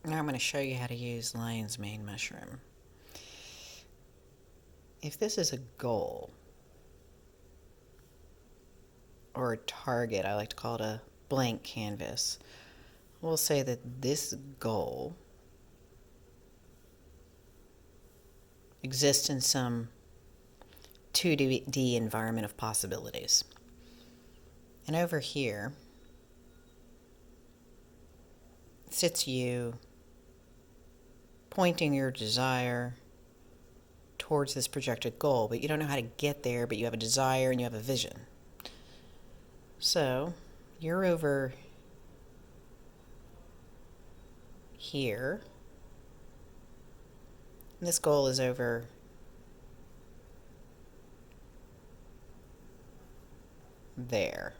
Now I'm going to show you how to use lion's mane mushroom. If this is a goal or a target, I like to call it a blank canvas, we'll say that this goal exists in some 2D environment of possibilities. And over here sits you pointing your desire towards this projected goal, but you don't know how to get there, but you have a desire and you have a vision. So you're over here. And this goal is over there.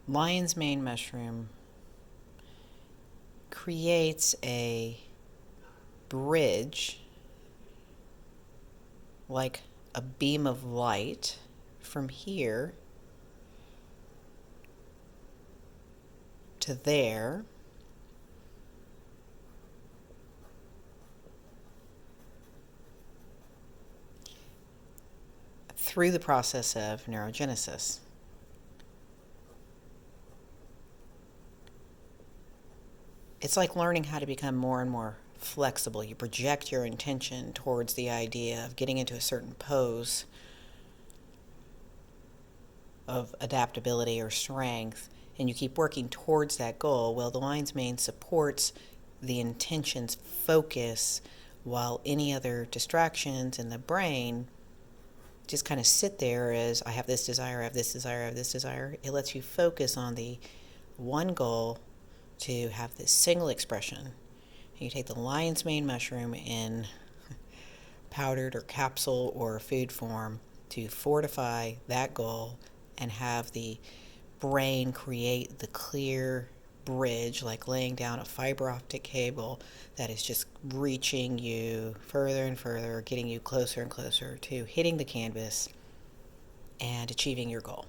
Lion's mane mushroom creates a bridge, like a beam of light, from here to there, through the process of neurogenesis. It's like learning how to become more and more flexible. You project your intention towards the idea of getting into a certain pose of adaptability or strength, and you keep working towards that goal. Well, the lion's mane supports the intention's focus, while any other distractions in the brain just kind of sit there as I have this desire, I have this desire, I have this desire. It lets you focus on the one goal to have this single expression. You take the lion's mane mushroom in powdered or capsule or food form to fortify that goal and have the brain create the clear bridge, like laying down a fiber optic cable that is just reaching you further and further, getting you closer and closer to hitting the canvas and achieving your goal.